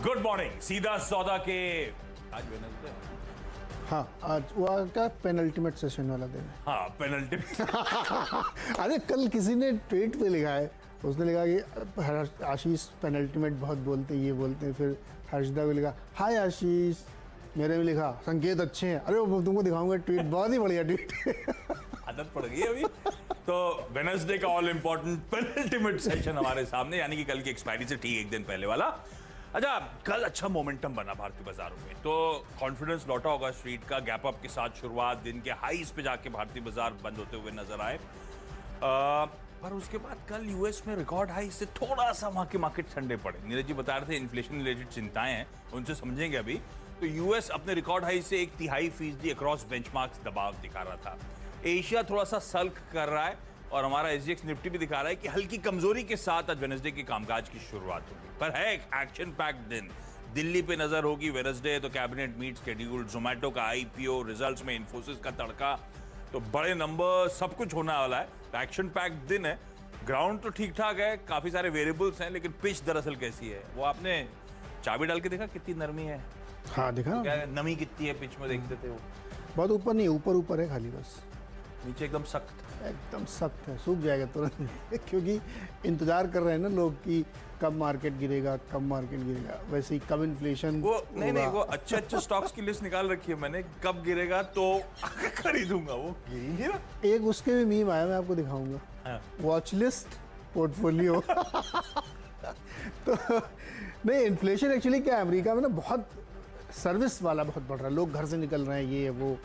Good morning. सीधा सौदा के आज वेडनेसडे। हाँ, आज वो का पेनल्टीमेट सेशन वाला दिन है। हाँ, पेनल्टी। अरे कल किसी ने ट्वीट पे लिखा है, उसने लिखा कि आशीष पेनल्टीमेट बहुत बोलते हैं, ये बोलते हैं। फिर हर्षदा को लिखा हाय आशीष, मेरे में लिखा संकेत अच्छे हैं। अरे वो तुमको दिखाऊंगा ट्वीट, बहुत ही बढ़िया ट्वीट। आदत पड़ गई अभी तो। वेडनेसडे का ऑल इंपॉर्टेंट पेनल्टीमेट सेशन हमारे सामने, यानी कि कल की एक्सपायरी से ठीक एक दिन पहले वाला। अच्छा, कल अच्छा मोमेंटम बना भारतीय बाजारों में, तो कॉन्फिडेंस लौटा होगा स्ट्रीट का। गैप अप के साथ शुरुआत, दिन के हाईज पे जाके भारतीय बाजार बंद होते हुए नजर आए। पर उसके बाद कल यूएस में रिकॉर्ड हाई से थोड़ा सा वहां के मार्केट ठंडे पड़े। नीरज जी बता रहे थे इन्फ्लेशन रिलेटेड चिंताएं हैं, उनसे समझेंगे अभी। तो यूएस अपने रिकॉर्ड हाई से 1/3% अक्रॉस बेंचमार्क्स दबाव दिखा रहा था। एशिया थोड़ा सा सल्क कर रहा है और हमारा एसजीएक्स निफ्टी भी दिखा रहा है कि हल्की कमजोरी के साथ आज वेडनेसडे की कामकाज की शुरुआत होगी। पर है एक एक्शन पैक्ड दिन। दिल्ली पे नजर होगी वेडनेसडे, तो कैबिनेट मीट शेड्यूल्ड, जोमेटो का आईपीओ, रिजल्ट्स में इन्फोसिस का तड़का, तो बड़े नंबर, सब कुछ होने वाला है। तो एक्शन पैक्ड दिन है। ग्राउंड तो ठीक ठाक है, काफी सारे वेरिएबल्स हैं, लेकिन पिच दरअसल कैसी है वो आपने चाबी डाल के देखा कितनी नरमी है? हाँ देखा, क्या नमी कितनी है पिच में, देखते थे वो? बहुत ऊपर नहीं, ऊपर ऊपर है खाली, बस नीचे एकदम सख्त। एकदम सख्त है, सूख जाएगा तुरंत। क्योंकि इंतजार कर रहे हैं ना लोग कि कब मार्केट गिरेगा, कब मार्केट गिरेगा। वैसे ही कब इन्फ्लेशन वो नहीं, वो अच्छे स्टॉक्स की लिस्ट निकाल रखी है मैंने, कब गिरेगा तो खरीदूंगा। वो गिरी नहीं ना। एक उसके भी मीम आया, मैं आपको दिखाऊंगा। हाँ। Watch list portfolio. तो नहीं, इन्फ्लेशन एक्चुअली क्या है, अमेरिका में ना बहुत सर्विस वाला बहुत बढ़ रहा है। लोग घर से निकल रहे हैं, ये वो,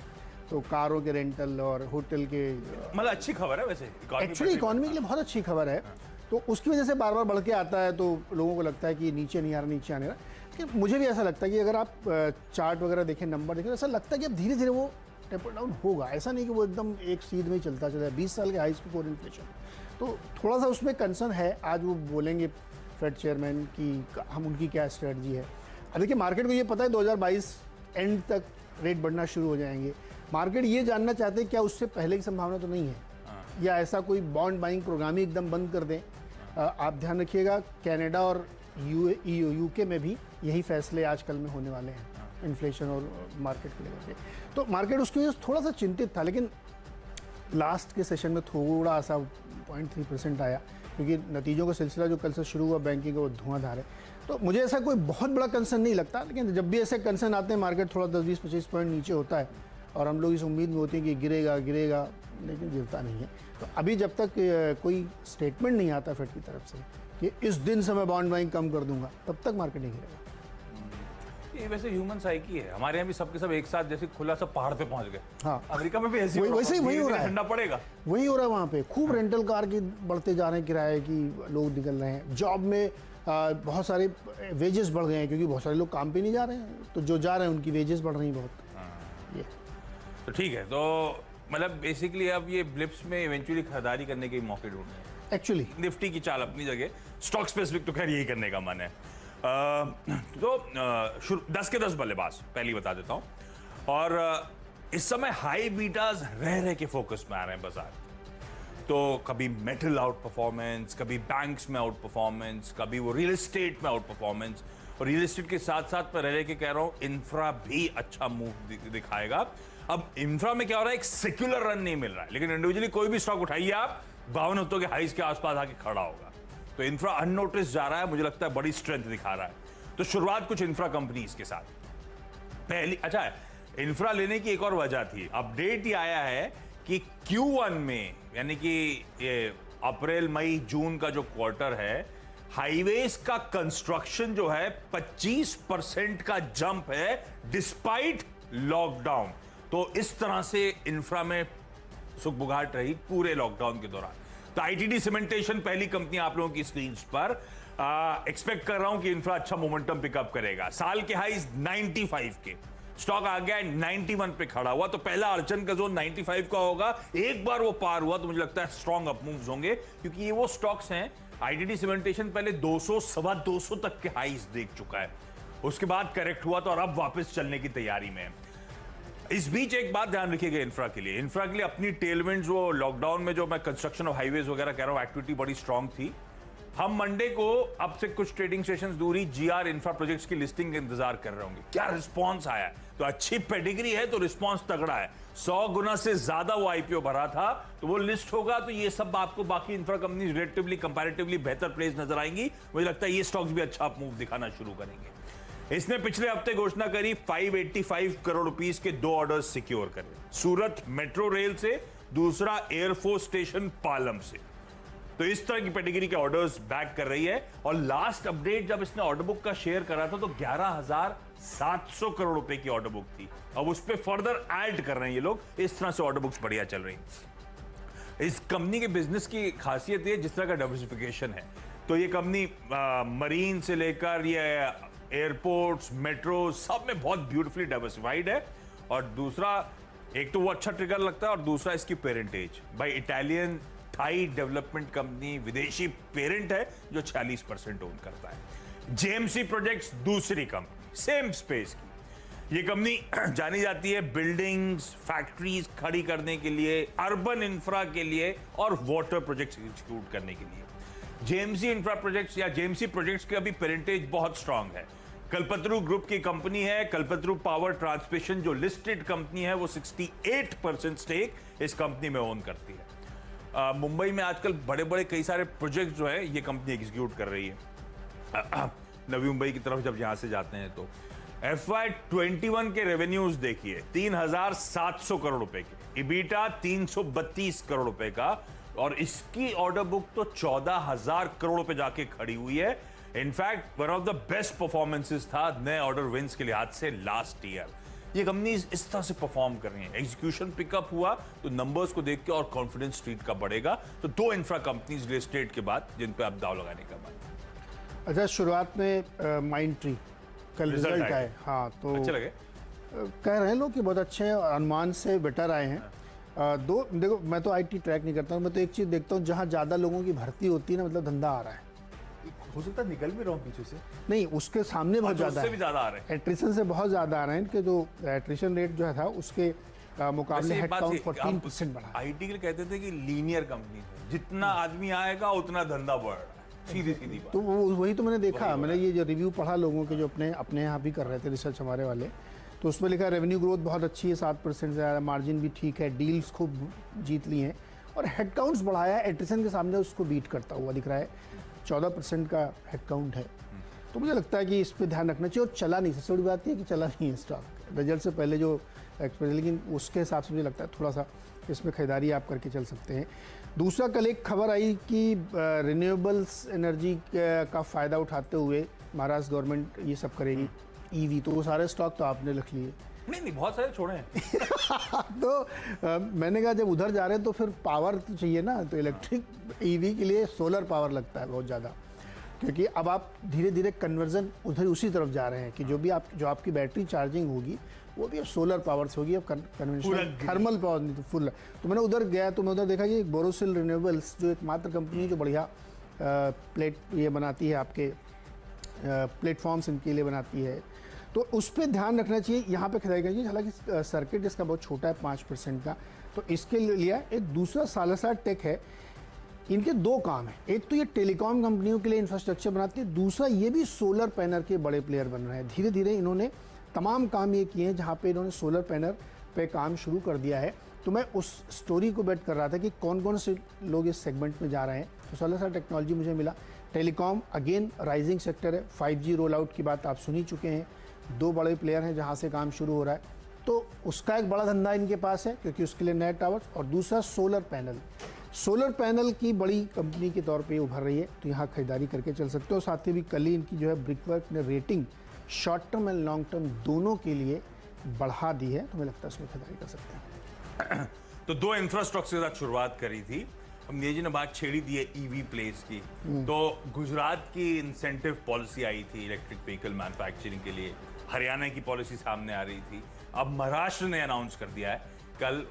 तो कारों के रेंटल और होटल के, मतलब अच्छी खबर है वैसे। एक्चुअली इकोनॉमी के लिए बहुत अच्छी खबर है। तो उसकी वजह से बार बार बढ़ के आता है, तो लोगों को लगता है कि नीचे नहीं आ रहा, नीचे आने रहा। लेकिन मुझे भी ऐसा लगता है कि अगर आप चार्ट वगैरह देखें, नंबर देखें, तो ऐसा लगता है कि अब धीरे धीरे वो टेपर डाउन होगा। ऐसा नहीं कि वो एकदम एक सीध में ही चलता चला है। 20 साल के हाईज पे कोर इन्फ्लेशन, तो थोड़ा सा उसमें कंसर्न है। आज वो बोलेंगे फेड चेयरमैन कि हम उनकी क्या स्ट्रेटजी है। अब देखिए, मार्केट को ये पता है 2022 एंड तक रेट बढ़ना शुरू हो जाएंगे। मार्केट ये जानना चाहते हैं क्या उससे पहले की संभावना तो नहीं है, या ऐसा कोई बॉन्ड बाइंग प्रोग्राम ही एकदम बंद कर दें। आप ध्यान रखिएगा, कनाडा और यूके में भी यही फैसले आजकल में होने वाले हैं, इन्फ्लेशन और मार्केट को लेकर के। तो मार्केट उसकी वजह से थोड़ा सा चिंतित था, लेकिन लास्ट के सेशन में थोड़ा सा 0.3% आया, क्योंकि नतीजों का सिलसिला जो कल से शुरू हुआ बैंकिंग का, वो धुआंधार है। तो मुझे ऐसा कोई बहुत बड़ा कंसर्न नहीं लगता, लेकिन जब भी ऐसे कंसर्न आते हैं, मार्केट थोड़ा 10-20-25 पॉइंट नीचे होता है और हम लोग इस उम्मीद में होते हैं कि गिरेगा, लेकिन गिरता नहीं है। तो अभी जब तक कोई स्टेटमेंट नहीं आता फेड की तरफ से कि इस दिन से मैं बॉन्ड बाइंग कम कर दूंगा, तब तक मार्केट नहीं गिरेगा। ये वैसे ह्यूमन साइकी है। हमारे यहाँ भी सबके सब एक साथ जैसे खुला सा पहाड़ पे पहुंच गए। हाँ, अमेरिका में भी ऐसे वैसे ही वही हो रहा है। ठंडा पड़ेगा, वही हो रहा है। वहाँ पे खूब रेंटल कार की बढ़ते जा रहे हैं, किराए की लोग निकल रहे हैं। जॉब में बहुत सारे वेजेस बढ़ गए हैं, क्योंकि बहुत सारे लोग काम पे नहीं जा रहे हैं, तो जो जा रहे हैं उनकी वेजेस बढ़ रही हैं बहुत। ये तो ठीक है। तो मतलब बेसिकली अब ये ब्लिप्स में इवेंचुअली खरीदारी करने के मौके ढूंढने हैं। एक्चुअली निफ्टी की चाल अपनी जगह, स्टॉक स्पेसिफिक तो खैर यही करने का मन है। तो 10 के 10 बल्लेबाज पहली बता देता हूं। और इस समय हाई बीटाज रह के फोकस में आ रहे हैं बाजार। तो कभी मेटल आउट परफॉर्मेंस, कभी बैंक्स में आउट परफॉर्मेंस, कभी वो रियल एस्टेट में आउट परफॉर्मेंस। और रियल एस्टेट के साथ साथ मैं रह के कह रहा हूं, इंफ्रा भी अच्छा मूव दिखाएगा। अब इंफ्रा में क्या हो रहा है, एक सेक्युलर रन नहीं मिल रहा है, लेकिन इंडिविजुअली कोई भी स्टॉक उठाइए आप, 52 के हाईज के आसपास आके खड़ा होगा। तो इंफ्रा अननोटिस जा रहा है, मुझे लगता है बड़ी स्ट्रेंथ दिखा रहा है। तो शुरुआत कुछ इंफ्रा कंपनीज के साथ पहली। अच्छा, इंफ्रा लेने की एक और वजह थी, अपडेट ही आया है कि Q1 में, यानी कि ये अप्रैल मई जून का जो क्वार्टर है, हाईवेज का कंस्ट्रक्शन जो है 25% का जंप है डिस्पाइट लॉकडाउन। तो इस तरह से इंफ्रा में सुखबुगाहट रही पूरे लॉकडाउन के दौरान। तो आईटीडी सीमेंटेशन पहली कंपनी आप लोगों की स्क्रीन पर, एक्सपेक्ट कर रहा हूं कि इंफ्रा अच्छा मोमेंटम पिकअप करेगा। साल के हाईज 95 के, स्टॉक आ गया 91 पे खड़ा हुआ। तो पहला अड़चन का जोन 95 का होगा। एक बार वो पार हुआ तो मुझे लगता है स्ट्रॉन्ग अप मूव्स होंगे, क्योंकि ये वो स्टॉक्स हैं। आईटीडी सीमेंटेशन पहले 200, 225 तक के हाईज देख चुका है, उसके बाद करेक्ट हुआ तो, और अब वापस चलने की तैयारी में है। इस बीच एक बात ध्यान रखिएगा इंफ्रा के लिए अपनी टेलविंड्स, वो लॉकडाउन में जो मैं कंस्ट्रक्शन ऑफ हाईवेज वगैरह कह रहा हूं, एक्टिविटी बड़ी स्ट्रांग थी। हम मंडे को अब से कुछ ट्रेडिंग सेशंस दूर ही जीआर इंफ्रा प्रोजेक्ट्स की लिस्टिंग का इंतजार कर रहे होंगे। क्या रिस्पांस आया है? तो अच्छी पेडिग्री है तो रिस्पांस तगड़ा है। 100 गुना से ज्यादा वो आईपीओ भरा था, तो वो लिस्ट होगा तो ये सब आपको बाकी इंफ्रा कंपनी रिलेटिवली कंपैरेटिवली बेहतर प्लेस नजर आएंगी। मुझे लगता है ये स्टॉक्स भी अच्छा मूव दिखाना शुरू करेंगे। इसने पिछले हफ्ते घोषणा करी 585 करोड़ रुपीस के 2 ऑर्डर्स सिक्योर करे, सूरत मेट्रो रेल से, दूसरा एयरफोर्स स्टेशन पालम से। तो इस तरह की पेडिग्री के ऑर्डर्स बैक कर रही है। और लास्ट अपडेट जब इसने ऑर्डर बुक का शेयर करा था तो 11,700 करोड़ रुपए की ऑर्डर बुक थी। अब उस पर फर्दर ऐड कर रहे हैं ये लोग। इस तरह से ऑर्डर बुक्स बढ़िया चल रही हैं। इस कंपनी के बिजनेस की खासियत ये जिस तरह का डाइवर्सिफिकेशन है, तो ये कंपनी मरीन से लेकर ये एयरपोर्ट्स, मेट्रो, सब में बहुत ब्यूटीफुली डाइवर्सिफाइड है। और दूसरा, एक तो वो अच्छा ट्रिगर लगता है और दूसरा इसकी पेरेंटेज भाई इटालियन थाई डेवलपमेंट कंपनी, विदेशी पेरेंट है जो 46% ओन करता है। जेएमसी प्रोजेक्ट्स दूसरी कंपनी, सेम स्पेस की। ये कंपनी जानी जाती है बिल्डिंग्स, फैक्ट्रीज खड़ी करने के लिए, अर्बन इंफ्रा के लिए और वाटर प्रोजेक्ट्स एग्जीक्यूट करने के लिए। जेएमसी इंफ्रा प्रोजेक्ट्स या जेएमसी प्रोजेक्ट्स की अभी पेरेंटेज बहुत स्ट्रांग है। कल्पतरू ग्रुप की कंपनी है। कल्पतरू पावर ट्रांसमिशन जो लिस्टेड कंपनी है वो 68% स्टेक इस कंपनी में ओन करती है। मुंबई में आजकल बड़े बड़े कई सारे प्रोजेक्ट जो है ये कंपनी एग्जीक्यूट कर रही है। नवी मुंबई की तरफ जब यहां से जाते हैं तो FY21 के रेवेन्यूज देखिए 3,700 करोड़ रुपए के, इबीटा 332 करोड़ रुपए का, और इसकी ऑर्डर बुक तो 14,000 करोड़ रुपए जाके खड़ी हुई है। In fact one of the best performances था नए ऑर्डर विंस के लिहाज से लास्ट ईयर। ये कंपनीज इस तरह से परफॉर्म कर रही हैं। एग्जीक्यूशन पिकअप हुआ तो नंबर्स को देख के और कॉन्फिडेंस स्ट्रीट का बढ़ेगा। तो 2 इंफ्रा कंपनीज रियल एस्टेट के बाद जिन पे आप दाव लगाने का मन। अच्छा, शुरुआत में माइंडट्री कल रिजल्ट आए, हाँ तो अच्छे लगे? कह रहे हैं लोग कि बहुत अच्छे हैं, अनुमान से बेटर आए हैं। देखो, मैं तो आईटी ट्रैक नहीं करता हूँ, मैं तो एक चीज़ देखता हूँ, जहाँ ज़्यादा लोगों की भर्ती होती है ना, मतलब धंधा आ रहा है। हो सकता है निकल भी रहा हूँ पीछे से, नहीं, उसके सामने बहुत ज़्यादा उससे भी ज्यादा आ रहे हैं। एट्रिशन से बहुत ज़्यादा आ रहे हैं। इनके जो एट्रिशन रेट जो है था उसके मुकाबले हेड काउंट 14% बढ़ा। आईटी के लिए कहते थे कि लीनियर कंपनी है, जितना आदमी आएगा उतना धंधा बढ़ रहा है, सीधी सीधी बात। तो वही तो मैंने देखा, मैंने ये जो रिव्यू पढ़ा लोगों के जो अपने यहाँ भी कर रहे थे रिसर्च हमारे वाले, तो उसमें लिखा रेवेन्यू ग्रोथ बहुत अच्छी है, 7% से ज़्यादा, मार्जिन भी ठीक है, डील्स खूब जीत ली हैं और हेड काउंट्स बढ़ाया है। एट्रिशन के सामने उसको बीट करता हुआ दिख रहा है। 14% का हेड काउंट है। तो मुझे लगता है कि इस पर ध्यान रखना चाहिए। और चला नहीं, सबसे बड़ी बात यह कि चला नहीं है स्टॉक रिजल्ट से पहले जो एक्सपेक्ट, लेकिन उसके हिसाब से मुझे लगता है थोड़ा सा इसमें खरीदारी आप करके चल सकते हैं। दूसरा, कल एक खबर आई कि रिन्यूएबल्स एनर्जी का फ़ायदा उठाते हुए महाराष्ट्र गवर्नमेंट ये सब करेगी, ईवी, तो वो सारे स्टॉक तो आपने लिख लिए। नहीं, बहुत सारे छोड़े हैं। तो मैंने कहा जब उधर जा रहे हैं तो फिर पावर तो चाहिए ना, तो इलेक्ट्रिक ईवी के लिए सोलर पावर लगता है बहुत ज़्यादा, क्योंकि अब आप धीरे धीरे कन्वर्जन उधर उसी तरफ जा रहे हैं कि जो आपकी बैटरी चार्जिंग होगी वो भी अब सोलर पावर से होगी। अब कन्वेंशनल थर्मल पावर नहीं तो फुल। तो मैंने उधर गया तो मैं उधर देखा कि बोरोसिल रिन्यूएबल्स जो एकमात्र कंपनी है जो बढ़िया ये बनाती है, आपके प्लेटफॉर्म्स इनके लिए बनाती है, तो उस पर ध्यान रखना चाहिए, यहाँ पे खरीदारी करनी चाहिए। हालांकि सर्किट इसका बहुत छोटा है, 5% का, तो इसके लिए एक दूसरा सालासर टेक है। इनके 2 काम हैं, एक तो ये टेलीकॉम कंपनियों के लिए इंफ्रास्ट्रक्चर बनाती है, दूसरा ये भी सोलर पैनल के बड़े प्लेयर बन रहे हैं। धीरे धीरे इन्होंने तमाम काम ये किए हैं जहाँ पे इन्होंने सोलर पैनल पे काम शुरू कर दिया है। तो मैं उस स्टोरी को बेट कर रहा था कि कौन कौन से लोग इस सेगमेंट में जा रहे हैं। तो सालासर टेक्नोलॉजी मुझे मिला। टेलीकॉम अगेन राइजिंग सेक्टर है, 5G रोल आउट की बात आप सुन ही चुके हैं, 2 बड़े प्लेयर हैं जहाँ से काम शुरू हो रहा है, तो उसका एक बड़ा धंधा इनके पास है क्योंकि उसके लिए नए टावर्स, और दूसरा सोलर पैनल की बड़ी कंपनी के तौर पे उभर रही है, तो यहाँ खरीदारी करके चल सकते हो। साथ ही भी कल ही इनकी जो है ब्रिकवर्क ने rating short term and long term दोनों के लिए बढ़ा दी है, तो मुझे लगता है उसमें खरीदारी कर सकते हैं। तो 2 इंफ्रास्ट्रक्चर के साथ शुरुआत करी थी। हमने जी ने बात छेड़ी दी है ईवी प्लेस की, तो गुजरात की इंसेंटिव पॉलिसी आई थी इलेक्ट्रिक व्हीकल मैन्युफैक्चरिंग के लिए, हरियाणा की पॉलिसी सामने आ रही थी, अब महाराष्ट्र ने अनाउंस कर दिया है, कल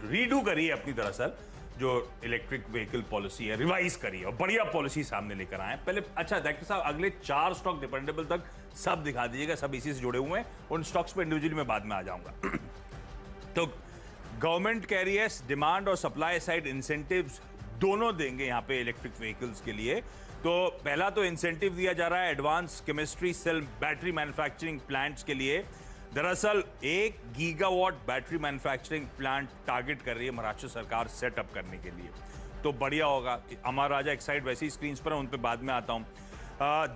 रीडू करी है अपनी दरअसल जो इलेक्ट्रिक व्हीकल पॉलिसी है, रिवाइज करी है और बढ़िया पॉलिसी सामने लेकर आए। पहले अच्छा डायरेक्टर साहब, अगले 4 स्टॉक डिपेंडेबल तक सब दिखा दीजिएगा, सब इसी से जुड़े हुए हैं, उन स्टॉक्स पे इंडिविजुअली मैं बाद में आ जाऊंगा। तो गवर्नमेंट कह रही है डिमांड और सप्लाई साइड इंसेंटिव्स दोनों देंगे यहाँ पे इलेक्ट्रिक व्हीकल्स के लिए। तो पहला तो इंसेंटिव दिया जा रहा है advance chemistry cell battery manufacturing plants के लिए। दरअसल 1 gigawatt battery manufacturing plant target कर रही है महाराष्ट्र सरकार सेटअप करने के लिए, तो बढ़िया होगा। अमर राजा एक्साइड वैसे ही स्क्रीन पर है, उन पे बाद में आता हूं।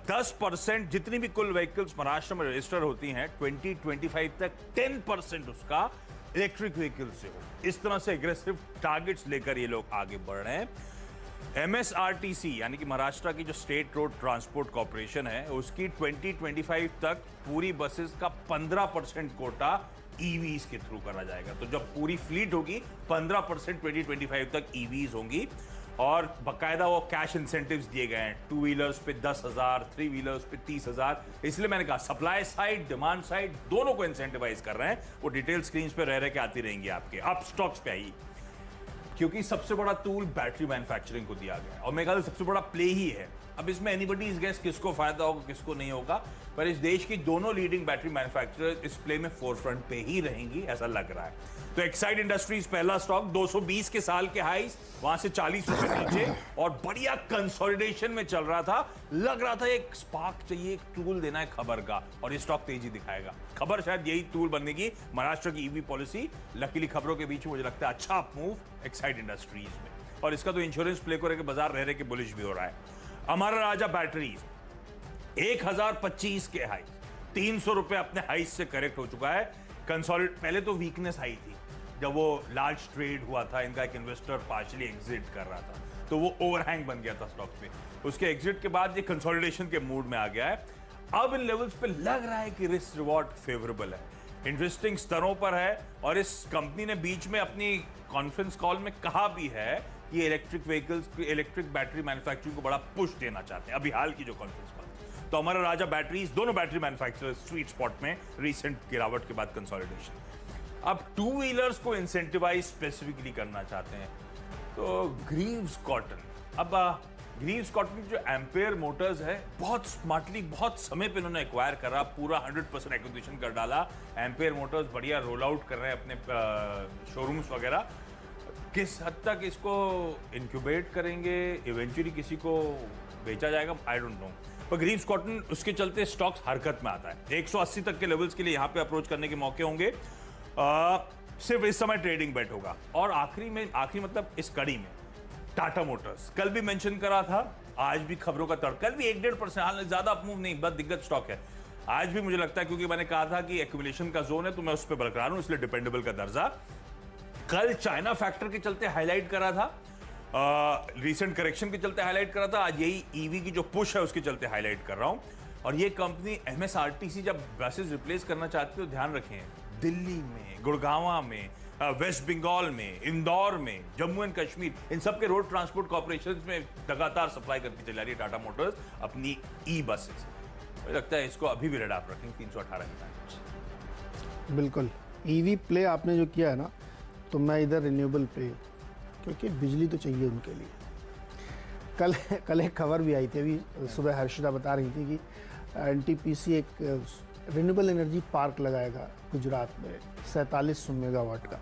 10% जितनी भी कुल व्हीकल्स महाराष्ट्र में रजिस्टर होती हैं 2025 तक 10% उसका इलेक्ट्रिक व्हीकल से हो। इस तरह से एग्रेसिव टारगेट्स लेकर ये लोग आगे बढ़ रहे हैं। MSRTC यानी कि महाराष्ट्र की जो स्टेट रोड ट्रांसपोर्ट कॉर्पोरेशन है, उसकी 2025 तक पूरी बसेस का 15% कोटा EVs के थ्रू करा जाएगा। तो जब पूरी फ्लीट होगी 15% 2025 तक EVs होंगी, और बकायदा वो कैश इंसेंटिव्स दिए गए हैं। 2 व्हीलर्स पे 10,000, 3 व्हीलर्स पे 30,000। इसलिए मैंने कहा सप्लाई साइड डिमांड साइड दोनों को इंसेंटिवाइज कर रहे हैं। वो डिटेल स्क्रीन पे रह के आती रहेंगी आपके। अब स्टॉक्स पे आई, क्योंकि सबसे बड़ा टूल बैटरी मैन्युफैक्चरिंग को दिया गया है और मेरे ख्याल से सबसे बड़ा प्ले ही है। अब इसमें एनीबडीज गेस किसको फायदा होगा किसको नहीं होगा, पर इस देश की दोनों लीडिंग बैटरी मैन्युफैक्चरर इस प्ले में फोरफ्रंट पे ही रहेंगी ऐसा लग रहा है। तो एक्साइड इंडस्ट्रीज पहला स्टॉक 220 के साल के हाईज, वहां से 40 रुपए नीचे और बढ़िया कंसोलिडेशन में चल रहा था। लग रहा था एक स्पार्क चाहिए, एक टूल देना है खबर का, और ये स्टॉक तेजी दिखाएगा। खबर शायद यही टूल बनने की महाराष्ट्र की ईवी पॉलिसी। लकीली खबरों के बीच मुझे लगता है अच्छा मूव एक्साइड इंडस्ट्रीज में, और इसका तो इंश्योरेंस प्ले को लेकर बाजार रह के बुलिश भी हो रहा है। हमारा राजा बैटरीज 1025 के हाई, 300 रुपए अपने हाई से करेक्ट हो चुका है। कंसोलिडेट पहले तो वीकनेस आई थी जब वो लार्ज ट्रेड हुआ था, इनका एक इन्वेस्टर पार्शियली एग्जिट कर रहा था, तो वो ओवरहैंग बन गया था स्टॉक पे। उसके एग्जिट के बाद ये कंसोलिडेशन के मूड में आ गया है। अब इन लेवल्स पे लग रहा है कि रिस्क रिवॉर्ड फेवरेबल है, इंटरेस्टिंग स्तरों पर है, और इस कंपनी ने बीच में अपनी कॉन्फ्रेंस कॉल में कहा भी है कि electric vehicles, electric battery manufacturing को बड़ा पुश देना चाहते हैं, अभी हाल की जो कॉन्फ्रेंस कॉल। तो हमारा राजा बैटरीज दोनों बैटरी मैन्युफैक्चरर्स स्वीट स्पॉट में, रीसेंट गिरावट के बाद कंसोलिडेशन। अब 2 व्हीलर्स को इंसेंटिवाइज स्पेसिफिकली करना चाहते हैं, तो ग्रीव्स कॉटन। अब ग्रीव्स कॉटन की जो एम्पेयर मोटर्स है, बहुत स्मार्टली बहुत समय पे इन्होंने एक्वायर करा, पूरा 100% एक्विजिशन कर डाला। एम्पेयर मोटर्स बढ़िया रोल आउट कर रहे हैं अपने शोरूम्स वगैरह। किस हद तक इसको इंक्यूबेट करेंगे, इवेंचुअली किसी को बेचा जाएगा, आई डोंट नो। पर ग्रीव्स कॉटन उसके चलते स्टॉक्स हरकत में आता है। 180 तक के लेवल्स के लिए यहाँ पे अप्रोच करने के मौके होंगे। सिर्फ इस समय ट्रेडिंग बेट होगा। और आखिरी मतलब इस कड़ी में टाटा मोटर्स कल भी मेंशन करा था, आज भी खबरों का तड़का, कल भी 1-1.5%, हाल ज्यादा अपमूव नहीं, बहुत दिग्गज स्टॉक है। आज भी मुझे लगता है, क्योंकि मैंने कहा था कि एक्यूमुलेशन का जोन है, तो मैं उस पर बरकरार हूं, इसलिए डिपेंडेबल का दर्जा। कल चाइना फैक्टर के चलते हाईलाइट करा था, रीसेंट करेक्शन के चलते हाईलाइट करा था, आज यही ईवी की जो पुश है उसके चलते हाईलाइट कर रहा हूं। और ये कंपनी MSRTC जब बसेस रिप्लेस करना चाहती है तो ध्यान रखें, दिल्ली में, गुड़गांव में, वेस्ट बंगाल में, इंदौर में, जम्मू एंड कश्मीर, इन सब के रोड ट्रांसपोर्ट कॉर्पोरेशन में लगातार सप्लाई करती चली आ रही है टाटा मोटर्स अपनी ई बसेस। मुझे लगता है इसको अभी भी रेड आप रखेंगे 318 की। बिल्कुल, ईवी प्ले आपने जो किया है ना, तो मैं इधर रिन्यूएबल प्ले, क्योंकि बिजली तो चाहिए उनके लिए। कल एक खबर भी आई थी, अभी सुबह हर्षिता बता रही थी कि NTPC एक रिन्यूएबल एनर्जी पार्क लगाएगा गुजरात में 4700 मेगावाट का।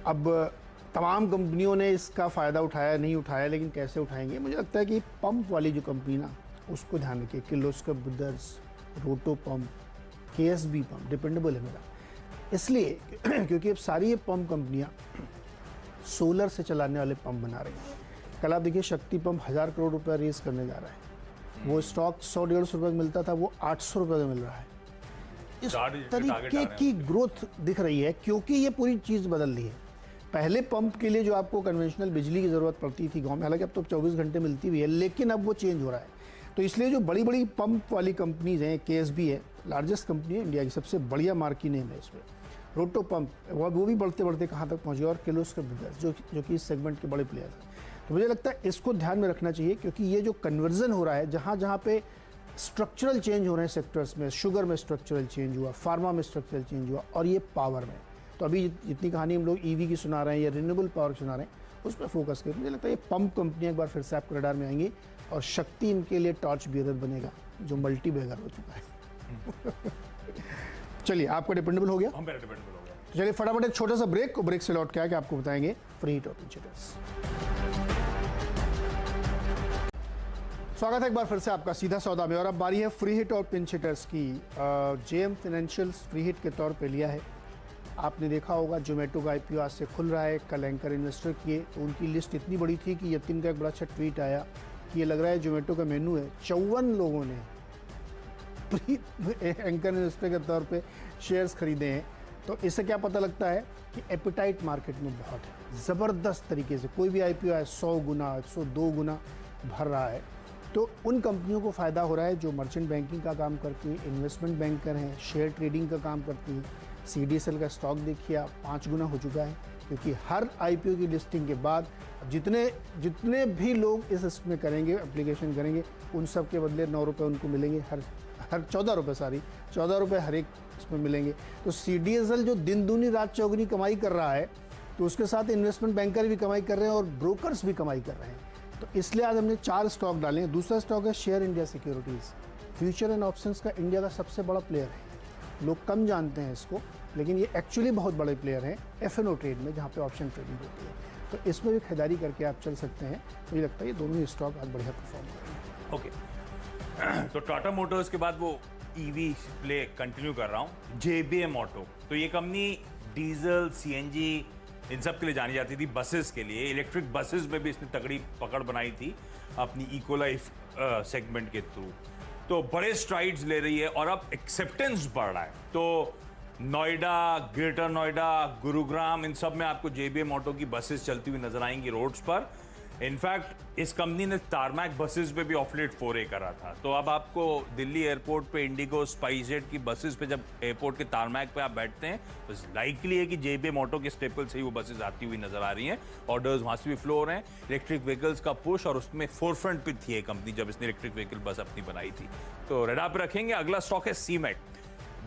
अब तमाम कंपनियों ने इसका फ़ायदा उठाया, नहीं उठाया, लेकिन कैसे उठाएंगे। मुझे लगता है कि पंप वाली जो कंपनी ना, उसको ध्यान रखिए। Kirloskar brothers, Roto pump, KSB pump dependable है मेरा, इसलिए क्योंकि अब सारी ये पंप कंपनियां सोलर से चलाने वाले पंप बना रही हैं। कल आप देखिए शक्ति पंप 1000 करोड़ रुपया रेज करने जा रहा है। वो स्टॉक 100-150 रुपये मिलता था, वो 800 रुपये का मिल रहा है। इस तरीके की ग्रोथ दिख रही है, क्योंकि ये पूरी चीज़ बदल रही है। पहले पंप के लिए जो आपको कन्वेंशनल बिजली की ज़रूरत पड़ती थी गाँव में, हालांकि अब तो 24 घंटे मिलती भी है, लेकिन अब वो चेंज हो रहा है। तो इसलिए जो बड़ी बड़ी पंप वाली कंपनीज हैं, KSB है, लार्जेस्ट कंपनी है इंडिया की, सबसे बढ़िया मार्की नेम है इसमें। रोटो पंप वो भी बढ़ते बढ़ते कहाँ तक पहुँच गया, और किर्लोस्कर ब्रदर्स जो कि इस सेगमेंट के बड़े प्लेयर हैं। तो मुझे लगता है इसको ध्यान में रखना चाहिए, क्योंकि ये जो कन्वर्जन हो रहा है, जहाँ जहाँ पे स्ट्रक्चरल चेंज हो रहे हैं सेक्टर्स में, शुगर में स्ट्रक्चरल चेंज हुआ, फार्मा में स्ट्रक्चरल चेंज हुआ, और ये पावर में। तो अभी जितनी कहानी हम लोग EV की सुना रहे हैं या रिन्यूएबल पावर की सुना रहे हैं, उस पर फोकस करें। मुझे लगता है ये पंप कंपनियाँ एक बार फिर से आपके रडार में आएंगी, और शक्ति इनके लिए टॉर्च बियरर बनेगा, जो मल्टी बैगर हो चुका है। चलिए, आपका डिपेंडेबल हो गया, हम डिपेंडेबल हो गया। तो चलिए फटाफट एक छोटा सा ब्रेक, और ब्रेक से लौट के आके आपको बताएंगे फ्री टॉप इंश्योरेंस। स्वागत है एक बार फिर से आपका सीधा सौदा में। और अब बारी है फ्री हिट और पिंच हिटर्स की। जेएम फाइनेंशियल्स फ्री हिट के तौर पे लिया है। आपने देखा होगा जोमेटो का आईपीओ आज से खुल रहा है। कल एंकर इन्वेस्टर किए तो उनकी लिस्ट इतनी बड़ी थी कि यतिन का एक बड़ा अच्छा ट्वीट आया कि ये लग रहा है जोमेटो का मेनू है। 54 लोगों ने प्री एंकर इन्वेस्टर के तौर पे शेयर्स खरीदे हैं। तो इससे क्या पता लगता है कि एपिटाइट मार्केट में बहुत है, ज़बरदस्त तरीके से। कोई भी आईपीओ है 100 गुना 102 गुना भर रहा है। तो उन कंपनियों को फ़ायदा हो रहा है जो मर्चेंट बैंकिंग का काम करती हैं, इन्वेस्टमेंट बैंकर हैं, शेयर ट्रेडिंग का काम करती हैं। CDSL का स्टॉक देखिए आप 5 गुना हो चुका है, क्योंकि हर आईपीओ की लिस्टिंग के बाद जितने भी लोग इसमें करेंगे, एप्लीकेशन करेंगे, उन सब के बदले 9 रुपये उनको मिलेंगे। हर 14 रुपये हर एक इसमें मिलेंगे। तो CDSL जो दिन दूनी रात चौगुनी कमाई कर रहा है, तो उसके साथ इन्वेस्टमेंट बैंकर भी कमाई कर रहे हैं और ब्रोकर्स भी कमाई कर रहे हैं। तो इसलिए आज हमने 4 स्टॉक डाले हैं। दूसरा स्टॉक है share India securities. Future and options का इंडिया का सबसे बड़ा प्लेयर है। लोग कम जानते हैं इसको, लेकिन ये एक्चुअली बहुत बड़े प्लेयर हैं F&O ट्रेड में, जहाँ पे ऑप्शन ट्रेडिंग होती है। तो इसमें भी खरीदारी करके आप चल सकते हैं। मुझे लगता है ये दोनों ही स्टॉक आज बढ़िया परफॉर्म करेंगे। ओके, तो टाटा मोटर्स के बाद वो ईवी प्ले कंटिन्यू कर रहा हूँ। JBM ऑटो, तो ये कंपनी डीजल CNG इन सब के लिए जानी जाती थी, बसेस के लिए। इलेक्ट्रिक बसेस में भी इसने तगड़ी पकड़ बनाई थी अपनी इको लाइफ सेगमेंट के थ्रू। तो बड़े स्ट्राइड्स ले रही है और अब एक्सेप्टेंस बढ़ रहा है। तो नोएडा, ग्रेटर नोएडा, गुरुग्राम, इन सब में आपको JBM ऑटो की बसेस चलती हुई नजर आएंगी रोड्स पर। इनफैक्ट इस कंपनी ने टारमैक बसेस पे भी ऑफ लेट फोरे करा था। तो अब आपको दिल्ली एयरपोर्ट पे इंडिगो, स्पाइसजेट की बसेस पे जब एयरपोर्ट के टारमैक पे आप बैठते हैं, तो लाइकली है कि JBM ऑटो के स्टेपल से ही वो बसेस आती हुई नजर आ रही हैं। ऑर्डर्स वहां से भी फ्लो हो रहे हैं। इलेक्ट्रिक व्हीकल्स का पुश, और उसमें फोरफ्रंट पे थी ये कंपनी जब इसने इलेक्ट्रिक व्हीकल बस अपनी बनाई थी। तो रेडा पे रखेंगे। अगला स्टॉक है सीमेक।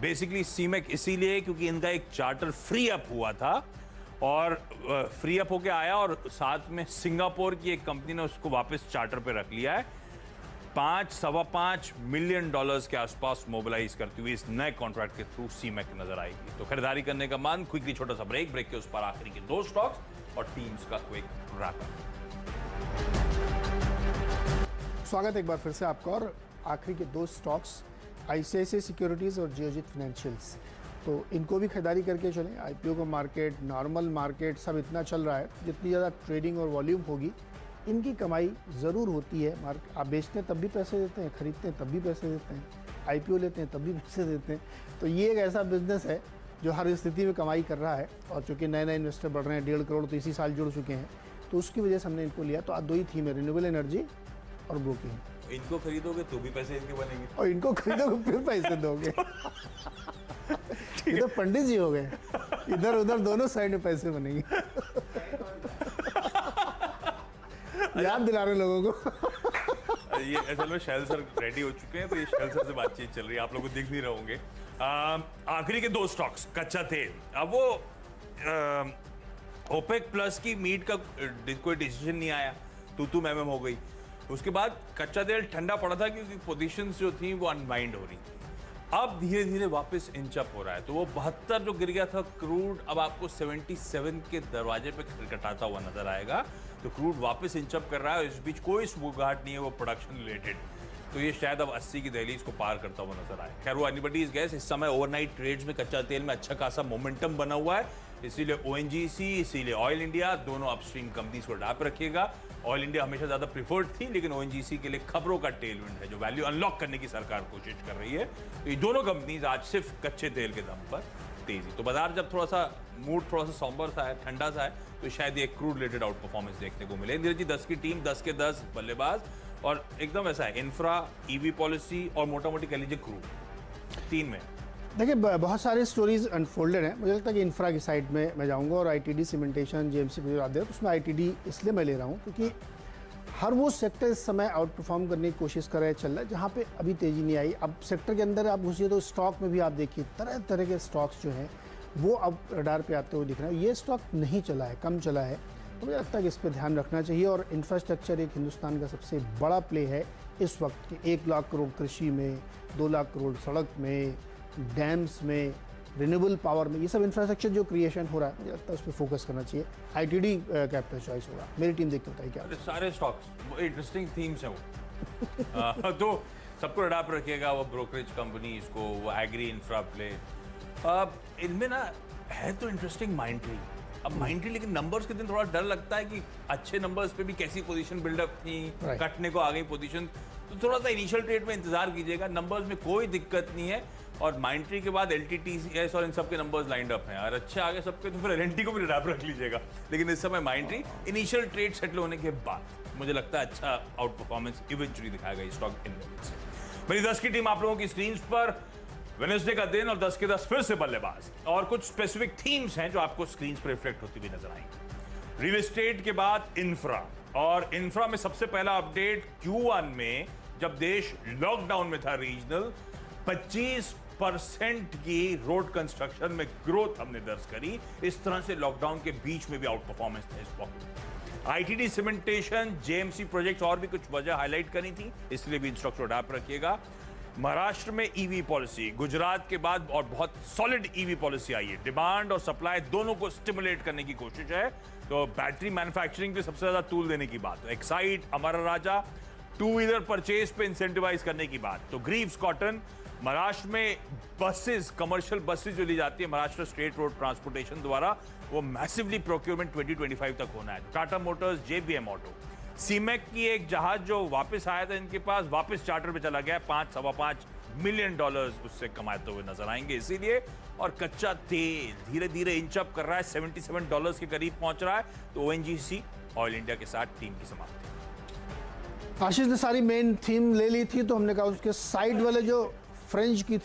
बेसिकली सीमेक इसीलिए क्योंकि इनका एक चार्टर फ्री अप हुआ था और फ्री अप होके आया, और साथ में सिंगापुर की एक कंपनी ने उसको वापस चार्टर पे रख लिया है। 5-5.25 मिलियन डॉलर्स के आसपास मोबिलाइज करती हुई इस नए कॉन्ट्रैक्ट के थ्रू सीमेक नजर आएगी। तो खरीदारी करने का मान। क्विकली छोटा सा ब्रेक के उस पर आखिरी के 2 स्टॉक्स और टीम्स का क्विक रैप अप। स्वागत एक बार फिर से आपका। और आखिरी के 2 स्टॉक्स ICICI सिक्योरिटीज़ और जियोजित फाइनेंशियल्स। तो इनको भी खरीदारी करके चलें। आईपीओ का मार्केट, नॉर्मल मार्केट सब इतना चल रहा है, जितनी ज़्यादा ट्रेडिंग और वॉल्यूम होगी इनकी कमाई ज़रूर होती है। आप बेचते हैं तब भी पैसे देते हैं, खरीदते हैं तब भी पैसे देते हैं, आईपीओ लेते हैं तब भी पैसे देते हैं। तो ये एक ऐसा बिजनेस है जो हर स्थिति में कमाई कर रहा है। और चूँकि नए इन्वेस्टर बढ़ रहे हैं, 1.5 करोड़ तो इसी साल जुड़ चुके हैं, तो उसकी वजह से हमने इनको लिया। तो आज 2 ही थीम है, रिन्यूएबल एनर्जी और ब्रोकिंग। इनको खरीदोगे तो भी पैसे इनके बनेंगे, और इनको खरीदोगे फिर पैसे दोगे। ये तो पंडित जी हो गए, इधर उधर दोनों साइड में पैसे बनेंगे। याद दिला रहे लोगों को। ये असल में शैल सर रेडी हो चुके हैं, तो ये शैल सर से बातचीत चल रही है, आप लोगों को दिख नहीं रहे होंगे। आखिरी के 2 स्टॉक्स, कच्चा तेल। अब वो ओपेक प्लस की मीट का कोई डिसीजन नहीं आया, तू मैम हो गई। उसके बाद कच्चा तेल ठंडा पड़ा था क्योंकि पोजीशंस जो थी वो अनवाइंड हो रही थी। अब धीरे धीरे वापस इंच अप हो रहा है। तो वो 72 जो गिर गया था क्रूड, अब आपको 77 के दरवाजे पे खटखटाता हुआ नजर आएगा। तो क्रूड वापस इंच अप कर रहा है। इस बीच कोई स्मूगाहट नहीं है वो प्रोडक्शन रिलेटेड। तो ये शायद अब 80 की दहलीज को पार करता हुआ नजर आए। खैर वो एनीबडीज गैस। इस समय ओवरनाइट ट्रेड्स में कच्चा तेल में अच्छा खासा मोमेंटम बना हुआ है, इसीलिए ONGC, इसीलिए ऑयल इंडिया, दोनों अपस्ट्रीम कंपनीज को डाप रखिएगा। ऑयल इंडिया हमेशा ज्यादा प्रिफर्ड थी, लेकिन ONGC के लिए खबरों का टेलविंड है, जो वैल्यू अनलॉक करने की सरकार कोशिश कर रही है। तो ये दोनों कंपनीज आज सिर्फ कच्चे तेल के दम पर तेजी। तो बाजार जब थोड़ा सा मूड थोड़ा सा सॉम्बर सा है, ठंडा सा है, तो शायद ये क्रूड रिलेटेड आउट परफॉर्मेंस देखने को मिले। नीरज जी, 10 की टीम, 10 के 10 बल्लेबाज, और एकदम ऐसा है इंफ्रा, EV पॉलिसी और मोटा मोटी कह लीजिए क्रूड, 3 में। देखिए बहुत सारे स्टोरीज अनफोल्डेड हैं। मुझे लगता है कि इंफ्रा की साइड में मैं जाऊंगा, और ITD सीमेंटेशन, JMC को याद है, तो उसमें ITD इसलिए मैं ले रहा हूँ क्योंकि हर वो सेक्टर इस समय आउट परफॉर्म करने की कोशिश कर रहे चल रहा है जहाँ पे अभी तेज़ी नहीं आई। अब सेक्टर के अंदर आप घुसिए तो स्टॉक में भी आप देखिए तरह तरह के स्टॉक्स जो हैं वो अब रडार पे आते हुए दिख रहे हैं। ये स्टॉक नहीं चला है, कम चला है, तो मुझे लगता है कि इस पर ध्यान रखना चाहिए। और इंफ्रास्ट्रक्चर एक हिंदुस्तान का सबसे बड़ा प्ले है इस वक्त कि 1 लाख करोड़ कृषि में, 2 लाख करोड़ सड़क में, डैम्स में, रिन्यूएबल पावर में, ये सब इंफ्रास्ट्रक्चर जो क्रिएशन हो रहा है, मुझे लगता है उस पर फोकस करना चाहिए। ITD कैपिटल चॉइस होगा। मेरी टीम देख के बताइए क्या। सारे स्टॉक्स इंटरेस्टिंग थीम्स हैं वो। तो सबको अडाप्ट रखिएगा, वो ब्रोकरेज कंपनीज को, वो एग्री इंफ्रा प्ले। इनमें ना है तो इंटरेस्टिंग माइंडट्री। अब माइंडट्री, लेकिन नंबर्स के दिन थोड़ा डर लगता है कि अच्छे नंबर्स पे भी कैसी पोजीशन बिल्डअप थी, Right. कटने को आ गई पोजीशन, तो थोड़ा सा इनिशियल ट्रेड में इंतजार कीजिएगा। नंबर्स में कोई दिक्कत नहीं है, और माइंडट्री के बाद LTTS और इन सब के नंबर्स लाइंड अप हैं, और अच्छे आगे सबके, तो फिर LNT को भी अडाप्ट रख लीजिएगा। लेकिन इस समय माइंडट्री इनिशियल ट्रेड सेटल होने के बाद मुझे लगता है अच्छा आउट परफॉर्मेंस इवेंचुअली दिखाएगा इस स्टॉक इंडेक्स से। मेरी 10 की टीम आप लोगों की स्क्रीन पर, वेडनेसडे का दिन और 10 के 10 फिर से बल्लेबाज, और कुछ स्पेसिफिक थीम्स हैं जो आपको स्क्रीन पर रिफ्लेक्ट होती हुई नजर आएंगी। रियल एस्टेट के बाद इंफ्रा, और इंफ्रा में सबसे पहला अपडेट Q1 में जब देश लॉकडाउन में था रीजनल, 25% की रोड कंस्ट्रक्शन में ग्रोथ हमने दर्ज करी। इस तरह से लॉकडाउन के बीच में भी आउट परफॉर्मेंस था इस वक्त। ITD सीमेंटेशन, JMC प्रोजेक्ट और भी कुछ वजह हाईलाइट करी थी, इसलिए भी इन स्टॉक्स को अडाप्ट रखिएगा। महाराष्ट्र में ईवी पॉलिसी, गुजरात के बाद और बहुत सॉलिड ईवी पॉलिसी आई है। डिमांड और सप्लाई दोनों को स्टिमुलेट करने की कोशिश है, तो बैटरी मैन्युफैक्चरिंग पे सबसे ज्यादा टूल देने की बात। एक्साइड, अमरा राजा, टू व्हीलर परचेज पे इंसेंटिवाइज करने की बात। तो ग्रीव्स कॉटन, महाराष्ट्र में बसेस, कमर्शियल बसेस जो ली जाती है महाराष्ट्र स्टेट रोड ट्रांसपोर्टेशन द्वारा, वो मैसिवली प्रोक्योरमेंट 2025 तक होना है। टाटा मोटर्स, JBM ऑटो, सीमेक की एक जहाज जो वापस आया था इनके पास, वापस चार्टर पे चला गया, $5.25 मिलियन उससे कमाते हुए नजर आएंगे इसीलिए। और कच्चा तेल धीरे धीरे इंच अप कर रहा है, $77 के करीब पहुंच रहा है। तो ONGC ऑयल इंडिया के साथ टीम की समाप्ति। आशीष ने सारी मेन थीम ले ली थी, तो हमने कहा उसके साइड वाले जो फ्रिंज की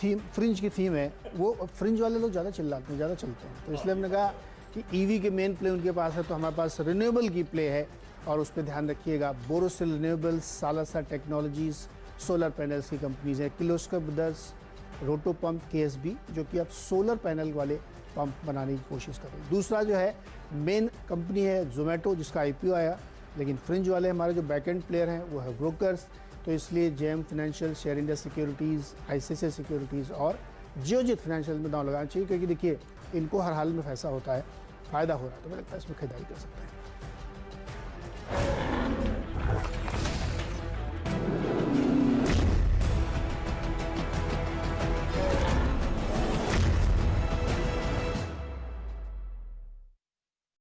थीम है, वो फ्रिंज वाले लोग ज़्यादा चिल्लाते हैं, ज़्यादा चलते हैं, तो इसलिए हमने कहा कि ईवी के मेन प्ले उनके पास है, तो हमारे पास रिन्यूएबल की प्ले है, और उस पर ध्यान रखिएगा। Borosil renewables, Salasa technologies, solar panels की कंपनीज है। Kirloskar brothers, Roto pump, KSB, जो कि अब सोलर पैनल वाले पंप बनाने की कोशिश कर रही है। दूसरा जो है मेन कंपनी है जोमेटो, जिसका IPO आया, लेकिन फ्रिंज वाले हमारे जो बैकएंड प्लेयर हैं वो है ब्रोकर्स, तो इसलिए JM financial, share India securities, ICICI securities और जियोजित फाइनेंशियल में दांव लगाना चाहिए, क्योंकि देखिए इनको हर हाल में पैसा होता है, फ़ायदा हो रहा है, तो मुझे लगता है इसमें खरीदारी कर सकते हैं।